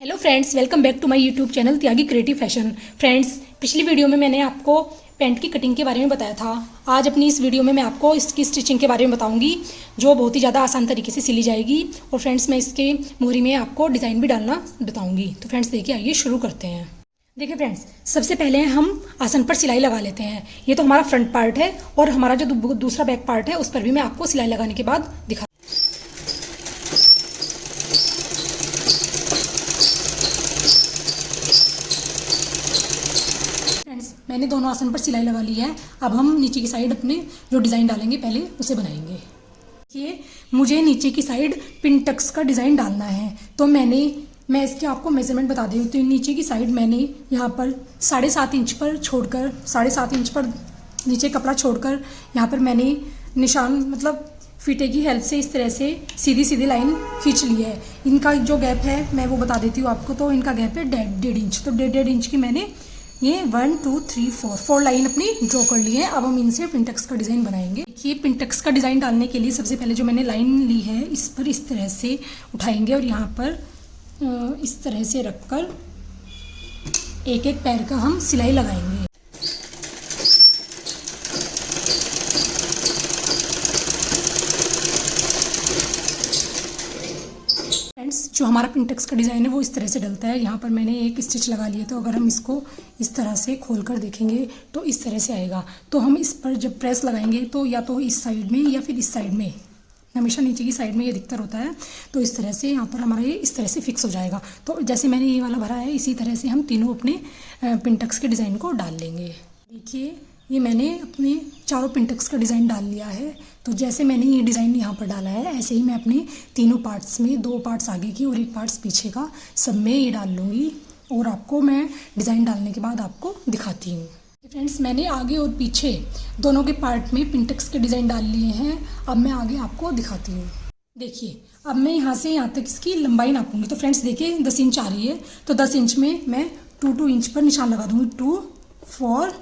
Hello friends, welcome back to my YouTube channel Tyagi creative fashion. Friends, पिछली video में मैंने आपको पैंट की कटिंग के बारे में बताया था। आज अपनी इस वीडियो में मैं आपको इसकी स्टिचिंग के बारे में बताऊंगी, जो बहुत ही ज़्यादा आसान तरीके से सिली जाएगी। और फ्रेंड्स, मैं इसके मोहरी में आपको डिज़ाइन भी डालना बताऊँगी। तो फ्रेंड्स देखिए, आइए शुरू करते हैं। देखिए फ्रेंड्स, सबसे पहले हम आसन पर सिलाई लगा लेते हैं। ये तो हमारा फ्रंट पार्ट है और हमारा जो दूसरा बैक पार्ट है उस पर भी मैं आपको सिलाई लगाने के बाद दिखा। मैंने दोनों आसन पर सिलाई लगा ली है। अब हम नीचे की साइड अपने जो डिज़ाइन डालेंगे पहले उसे बनाएंगे। देखिए, मुझे नीचे की साइड पिन टक्स का डिज़ाइन डालना है। तो मैं इसके आपको मेजरमेंट बता दूँ। तो नीचे की साइड मैंने यहाँ पर 7.5 इंच पर छोड़कर 7.5 इंच पर नीचे कपड़ा छोड़कर यहाँ पर मैंने निशान मतलब फीते की हेल्प से इस तरह से सीधी सीधी लाइन खींच ली है। इनका जो गैप है मैं वो बता देती हूँ आपको। तो इनका गैप है 1.5 इंच। तो 1.5 इंच की मैंने ये 1 2 3 4 लाइन अपनी ड्रॉ कर ली है। अब हम इनसे पिंटक्स का डिज़ाइन बनाएंगे। देखिए, पिंटक्स का डिज़ाइन डालने के लिए सबसे पहले जो मैंने लाइन ली है इस पर इस तरह से उठाएंगे और यहाँ पर इस तरह से रखकर एक एक पैर का हम सिलाई लगाएंगे। जो हमारा पिंटक्स का डिज़ाइन है वो इस तरह से डलता है। यहाँ पर मैंने एक स्टिच लगा लिया। तो अगर हम इसको इस तरह से खोल कर देखेंगे तो इस तरह से आएगा। तो हम इस पर जब प्रेस लगाएंगे तो या तो इस साइड में या फिर इस साइड में, हमेशा नीचे की साइड में ये दिक्कत होता है। तो इस तरह से यहाँ पर हमारा ये इस तरह से फिक्स हो जाएगा। तो जैसे मैंने ये वाला भरा है इसी तरह से हम तीनों अपने पिंटक्स के डिज़ाइन को डाल लेंगे। देखिए, ये मैंने अपने चारों पिंटक्स का डिज़ाइन डाल लिया है। तो जैसे मैंने ये डिज़ाइन यहाँ पर डाला है ऐसे ही मैं अपने तीनों पार्ट्स में 2 पार्ट्स आगे की और 1 पार्ट्स पीछे का सब में ये डाल लूँगी। और आपको मैं डिज़ाइन डालने के बाद आपको दिखाती हूँ। फ्रेंड्स, मैंने आगे और पीछे दोनों के पार्ट में पिंटक्स के डिज़ाइन डाल लिए हैं। अब मैं आगे आपको दिखाती हूँ। देखिए, अब मैं यहाँ से यहाँ तक इसकी लंबाई नापूंगी। तो फ्रेंड्स देखिए, 10 इंच आ रही है। तो 10 इंच में मैं 2 इंच पर निशान लगा दूँगी। 2 4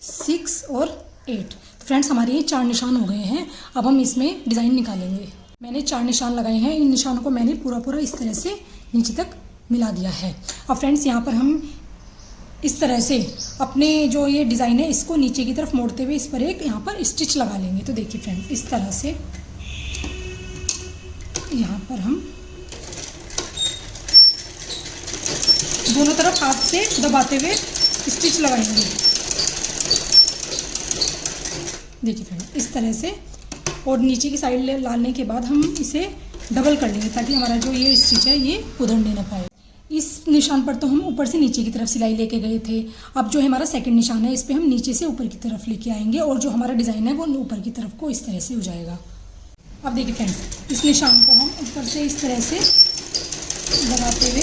6 और 8। तो फ्रेंड्स, हमारे ये 4 निशान हो गए हैं। अब हम इसमें डिज़ाइन निकालेंगे। मैंने 4 निशान लगाए हैं। इन निशानों को मैंने पूरा इस तरह से नीचे तक मिला दिया है। अब फ्रेंड्स, यहाँ पर हम इस तरह से अपने जो ये डिज़ाइन है इसको नीचे की तरफ मोड़ते हुए इस पर एक यहाँ पर स्टिच लगा लेंगे। तो देखिए फ्रेंड्स, इस तरह से यहाँ पर हम दोनों तरफ हाथ से दबाते हुए स्टिच लगाएंगे। देखिए फ्रेंड्स, इस तरह से। और नीचे की साइड डालने के बाद हम इसे डबल कर लेंगे ताकि हमारा जो ये स्टिच है ये उधड़ने ना पाए। इस निशान पर तो हम ऊपर से नीचे की तरफ सिलाई लेके गए थे। अब जो हमारा सेकंड निशान है इस पे हम नीचे से ऊपर की तरफ लेके आएंगे और जो हमारा डिज़ाइन है वो ऊपर की तरफ को इस तरह से हो जाएगा। अब देखिए फ्रेंड्स, इस निशान को हम ऊपर से इस तरह से दबाते हुए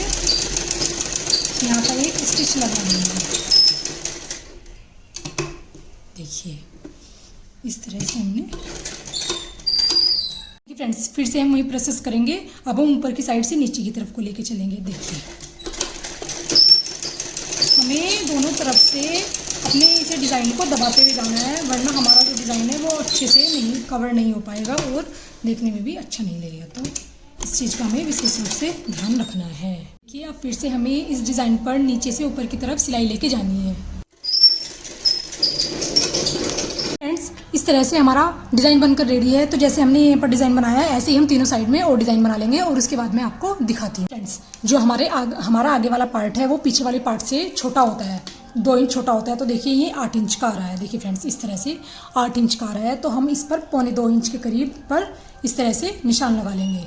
यहाँ पर एक स्टिच लगा देंगे। देखिए, इस तरह से हमने फ्रेंड्स फिर से हम वही प्रोसेस करेंगे। अब हम ऊपर की साइड से नीचे की तरफ को लेके चलेंगे। देखिए, हमें दोनों तरफ से अपने इसे डिज़ाइन को दबाते हुए जाना है, वरना हमारा जो डिज़ाइन है वो अच्छे से नहीं कवर नहीं हो पाएगा और देखने में भी अच्छा नहीं लगेगा। तो इस चीज़ का हमें विशेष रूप से ध्यान रखना है कि अब फिर से हमें इस डिज़ाइन पर नीचे से ऊपर की तरफ सिलाई लेके जानी है। इस तरह से हमारा डिज़ाइन बनकर रेडी है। तो जैसे हमने यहाँ पर डिज़ाइन बनाया है ऐसे ही हम तीनों साइड में और डिज़ाइन बना लेंगे और उसके बाद मैं आपको दिखाती हूँ। फ्रेंड्स, जो हमारा आगे वाला पार्ट है वो पीछे वाले पार्ट से छोटा होता है, 2 इंच छोटा होता है। तो देखिए, ये 8 इंच का आ रहा है। देखिए फ्रेंड्स, इस तरह से 8 इंच का आ रहा है। तो हम इस पर 2.25 इंच के करीब पर इस तरह से निशान लगा लेंगे।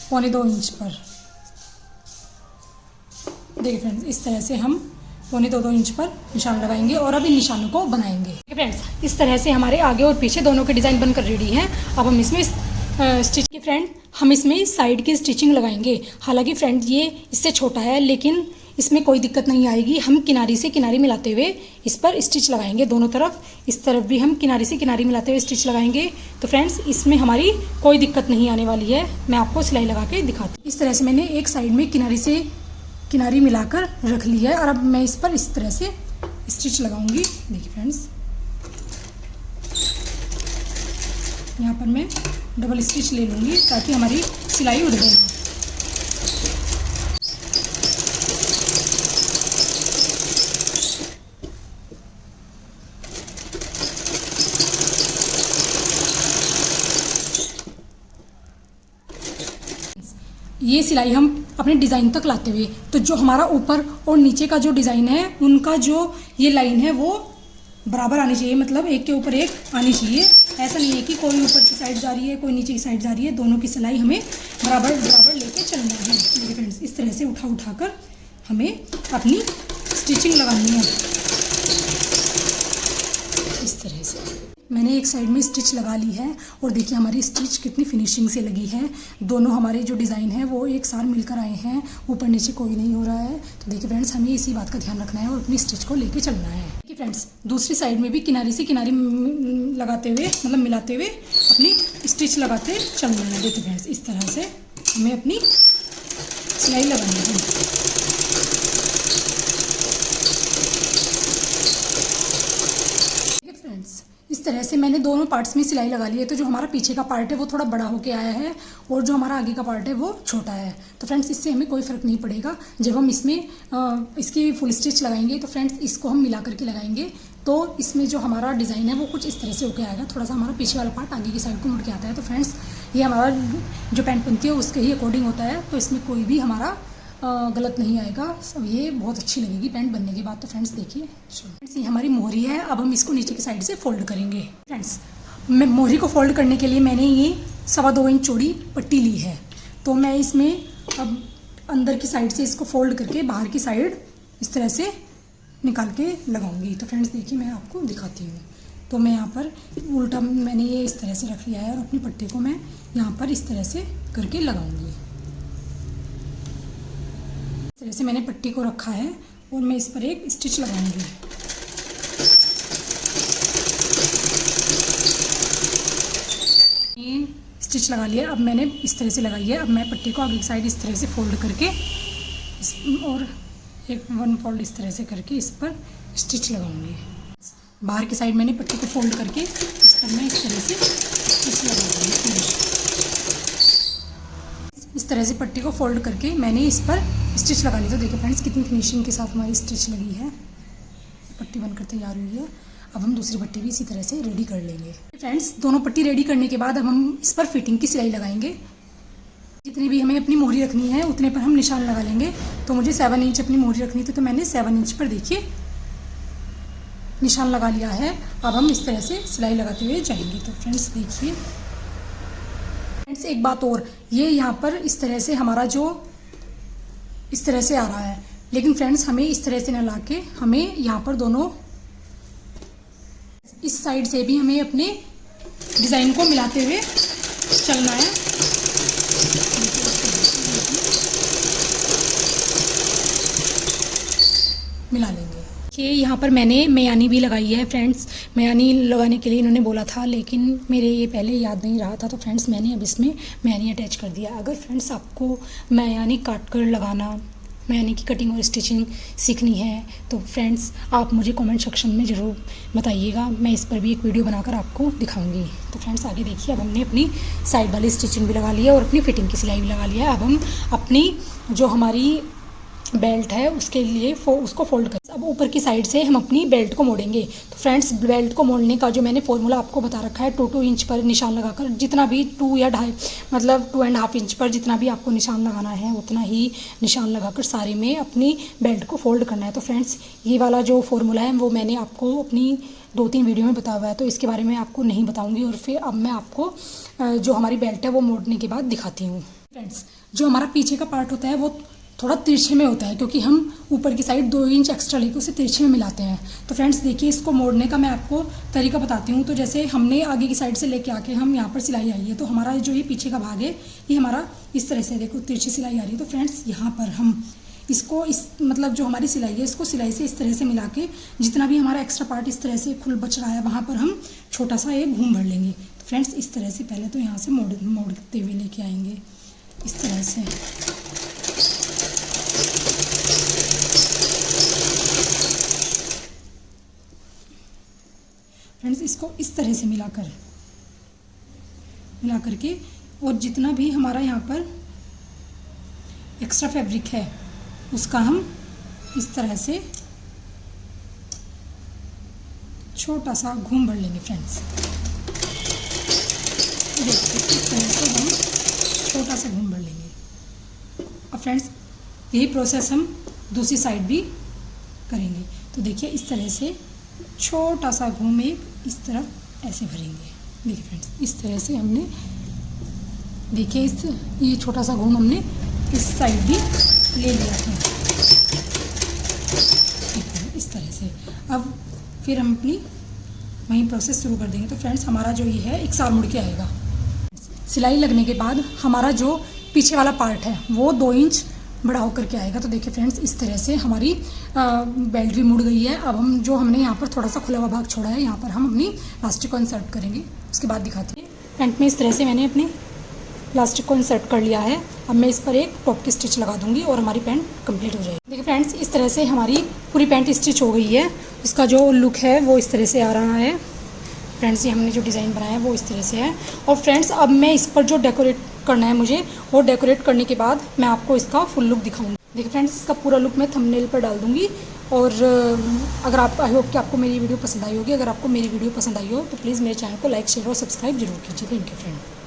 2.25 इंच पर देखिए फ्रेंड्स, इस तरह से हम 2.25 इंच पर निशान लगाएंगे और अब इन निशानों को बनाएंगे। फ्रेंड्स, इस तरह से हमारे आगे और पीछे दोनों के डिज़ाइन बनकर रेडी हैं। अब हम इसमें स्टिच के फ्रेंड हम इसमें साइड की स्टिचिंग लगाएंगे। हालांकि फ्रेंड ये इससे छोटा है लेकिन इसमें कोई दिक्कत नहीं आएगी। हम किनारी से किनारी मिलाते हुए इस पर स्टिच लगाएंगे दोनों तरफ। इस तरफ भी हम किनारी से किनारी मिलाते हुए स्टिच लगाएंगे। तो फ्रेंड्स, इसमें हमारी कोई दिक्कत नहीं आने वाली है। मैं आपको सिलाई लगा के दिखाती हूँ। इस तरह से मैंने एक साइड में किनारी से किनारी मिलाकर रख ली है और अब मैं इस पर इस तरह से स्टिच लगाऊंगी। देखिए फ्रेंड्स, यहाँ पर मैं डबल स्टिच ले लूँगी ताकि हमारी सिलाई उड़ जाए। सिलाई हम अपने डिज़ाइन तक लाते हुए, तो जो हमारा ऊपर और नीचे का जो डिज़ाइन है उनका जो ये लाइन है वो बराबर आनी चाहिए, मतलब एक के ऊपर एक आनी चाहिए। ऐसा नहीं है कि कोई ऊपर की साइड जा रही है कोई नीचे की साइड जा रही है, दोनों की सिलाई हमें बराबर बराबर लेके चलना है। देखिए फ्रेंड्स, इस तरह से उठा कर हमें अपनी स्टिचिंग लगानी है। इस तरह से मैंने एक साइड में स्टिच लगा ली है और देखिए हमारी स्टिच कितनी फिनिशिंग से लगी है। दोनों हमारे जो डिज़ाइन है वो एक साथ मिलकर आए हैं, ऊपर नीचे कोई नहीं हो रहा है। तो देखिए फ्रेंड्स, हमें इसी बात का ध्यान रखना है और अपनी स्टिच को लेके चलना है। देखिए फ्रेंड्स, दूसरी साइड में भी किनारी से किनारी लगाते हुए, मतलब मिलाते हुए अपनी स्टिच लगाते चलना है। देखिए फ्रेंड्स, इस तरह से हमें अपनी सिलाई लगानी है। इस तरह से मैंने दोनों पार्ट्स में सिलाई लगा ली है। तो जो हमारा पीछे का पार्ट है वो थोड़ा बड़ा होके आया है और जो हमारा आगे का पार्ट है वो छोटा है। तो फ्रेंड्स, इससे हमें कोई फ़र्क नहीं पड़ेगा। जब हम इसमें इसकी फुल स्टिच लगाएंगे तो फ्रेंड्स इसको हम मिला करके लगाएंगे, तो इसमें जो हमारा डिज़ाइन है वो कुछ इस तरह से होके आएगा। थोड़ा सा हमारा पीछे वाला पार्ट आगे की साइड को मुड़ के आता है। तो फ्रेंड्स, ये हमारा जो पैंट बनती है उसके ही अकॉर्डिंग होता है, तो इसमें कोई भी हमारा गलत नहीं आएगा। सब ये बहुत अच्छी लगेगी पैंट बनने के बाद। तो फ्रेंड्स देखिए, फ्रेंड्स ये हमारी मोहरी है। अब हम इसको नीचे की साइड से फोल्ड करेंगे। फ्रेंड्स, मैं मोहरी को फोल्ड करने के लिए मैंने ये 2.25 इंच चौड़ी पट्टी ली है। तो मैं इसमें अब अंदर की साइड से इसको फोल्ड करके बाहर की साइड इस तरह से निकाल के लगाऊंगी। तो फ्रेंड्स देखिए, मैं आपको दिखाती हूँ। तो मैं यहाँ पर उल्टा मैंने ये इस तरह से रख लिया है और अपनी पट्टी को मैं यहाँ पर इस तरह से करके लगाऊंगी। इस तरह से मैंने पट्टी को रखा है और मैं इस पर एक स्टिच लगाऊंगी। ये स्टिच लगा लिया। अब मैंने इस तरह से लगाई है। अब मैं पट्टी को आगे की साइड इस तरह से फोल्ड करके और एक 1 फोल्ड इस तरह से करके इस पर स्टिच लगाऊंगी। बाहर की साइड मैंने पट्टी को फोल्ड करके इस पर मैं इस तरह से स्टिच लगाऊंगी। इस तरह से पट्टी को फोल्ड करके मैंने इस पर स्टिच लगा ली। तो देखिए फ्रेंड्स, कितनी फिनिशिंग के साथ हमारी स्टिच लगी है। पट्टी बनकर तैयार हुई है। अब हम दूसरी पट्टी भी इसी तरह से रेडी कर लेंगे। फ्रेंड्स, दोनों पट्टी रेडी करने के बाद अब हम इस पर फिटिंग की सिलाई लगाएंगे। जितनी भी हमें अपनी मोहरी रखनी है उतने पर हम निशान लगा लेंगे। तो मुझे 7 इंच अपनी मोहरी रखनी थी, तो मैंने 7 इंच पर देखिए निशान लगा लिया है। अब हम इस तरह से सिलाई लगाते हुए जाएंगे। तो फ्रेंड्स देखिए, फ्रेंड्स एक बात और, ये यहाँ पर इस तरह से हमारा जो इस तरह से आ रहा है, लेकिन फ्रेंड्स हमें इस तरह से ना लाके हमें यहाँ पर दोनों इस साइड से भी हमें अपने डिज़ाइन को मिलाते हुए चलना है। मिला लेंगे। ये यहाँ पर मैंने मेयानी भी लगाई है। फ्रेंड्स, मेयानी लगाने के लिए इन्होंने बोला था, लेकिन मेरे ये पहले याद नहीं रहा था। तो फ्रेंड्स मैंने अब इसमें मेयानी अटैच कर दिया। अगर फ्रेंड्स आपको मेयानी काट कर लगाना, मेयानी की कटिंग और स्टिचिंग सीखनी है तो फ्रेंड्स आप मुझे कमेंट सेक्शन में ज़रूर बताइएगा। मैं इस पर भी एक वीडियो बनाकर आपको दिखाऊंगी। तो फ्रेंड्स आगे देखिए, अब हमने अपनी साइड वाली स्टिचिंग भी लगा ली है और अपनी फिटिंग की सिलाई भी लगा ली है। अब हम अपनी जो हमारी बेल्ट है उसके लिए उसको फोल्ड कर, अब ऊपर की साइड से हम अपनी बेल्ट को मोड़ेंगे। तो फ्रेंड्स, बेल्ट को मोड़ने का जो मैंने फॉर्मूला आपको बता रखा है, 2 इंच पर निशान लगाकर, जितना भी 2 या 2.5 मतलब 2.5 इंच पर जितना भी आपको निशान लगाना है उतना ही निशान लगाकर सारे में अपनी बेल्ट को फोल्ड करना है। तो फ्रेंड्स ये वाला जो फॉर्मूला है वो मैंने आपको अपनी 2-3 वीडियो में बताया हुआ है, तो इसके बारे में आपको नहीं बताऊँगी। और फिर अब मैं आपको जो हमारी बेल्ट है वो मोड़ने के बाद दिखाती हूँ। फ्रेंड्स, जो हमारा पीछे का पार्ट होता है वो थोड़ा तिरछे में होता है, क्योंकि हम ऊपर की साइड 2 इंच एक्स्ट्रा लेकर उसे तिरछे में मिलाते हैं। तो फ्रेंड्स देखिए, इसको मोड़ने का मैं आपको तरीका बताती हूँ। तो जैसे हमने आगे की साइड से लेके आके हम यहाँ पर सिलाई आई है, तो हमारा जो ये पीछे का भाग है ये हमारा इस तरह से देखो तिरछी सिलाई आ रही है। तो फ्रेंड्स यहाँ पर हम इसको इस मतलब जो हमारी सिलाई है इसको सिलाई से इस तरह से मिला के जितना भी हमारा एक्स्ट्रा पार्ट इस तरह से खुल बच रहा है वहाँ पर हम छोटा सा एक घूम भर लेंगे। तो फ्रेंड्स इस तरह से पहले तो यहाँ से मोड़ते हुए लेके आएंगे इस तरह से। फ्रेंड्स इसको इस तरह से मिला करके और जितना भी हमारा यहाँ पर एक्स्ट्रा फैब्रिक है उसका हम इस तरह से छोटा सा घूम भर लेंगे। फ्रेंड्स देखिए इस तरह से हम छोटा सा घूम भर लेंगे। अब फ्रेंड्स यही प्रोसेस हम दूसरी साइड भी करेंगे। तो देखिए इस तरह से छोटा सा घूम एक इस तरफ ऐसे भरेंगे। देखिए फ्रेंड्स इस तरह से हमने, देखिए ये छोटा सा घूम हमने इस साइड भी ले लिया है इस तरह से। अब फिर हम अपनी वही प्रोसेस शुरू कर देंगे। तो फ्रेंड्स हमारा जो ये है एक साल मुड़ के आएगा। सिलाई लगने के बाद हमारा जो पीछे वाला पार्ट है वो 2 इंच बड़ा होकर के आएगा। तो देखिए फ्रेंड्स इस तरह से हमारी बेल्ट भी मुड़ गई है। अब हम जो हमने यहाँ पर थोड़ा सा खुला हुआ भाग छोड़ा है, यहाँ पर हम अपनी प्लास्टिक को इंसर्ट करेंगे। उसके बाद दिखाते हैं। पैंट में इस तरह से मैंने अपनी प्लास्टिक को इंसर्ट कर लिया है। अब मैं इस पर एक टॉप की स्टिच लगा दूंगी और हमारी पैंट कंप्लीट हो जाएगी। देखिए फ्रेंड्स इस तरह से हमारी पूरी पैंट स्टिच हो गई है। इसका जो लुक है वो इस तरह से आ रहा है। फ्रेंड्स ये हमने जो डिज़ाइन बनाया है वो इस तरह से है। और फ्रेंड्स अब मैं इस पर जो डेकोरेट करना है मुझे, वो डेकोरेट करने के बाद मैं आपको इसका फुल लुक दिखाऊंगी। देखिए फ्रेंड्स इसका पूरा लुक मैं थंबनेल पर डाल दूंगी। और अगर आप, आई होप कि आपको मेरी वीडियो पसंद आई होगी। अगर आपको मेरी वीडियो पसंद आई हो तो प्लीज़ मेरे चैनल को लाइक, शेयर और सब्सक्राइब जरूर कीजिए। Thank you friend.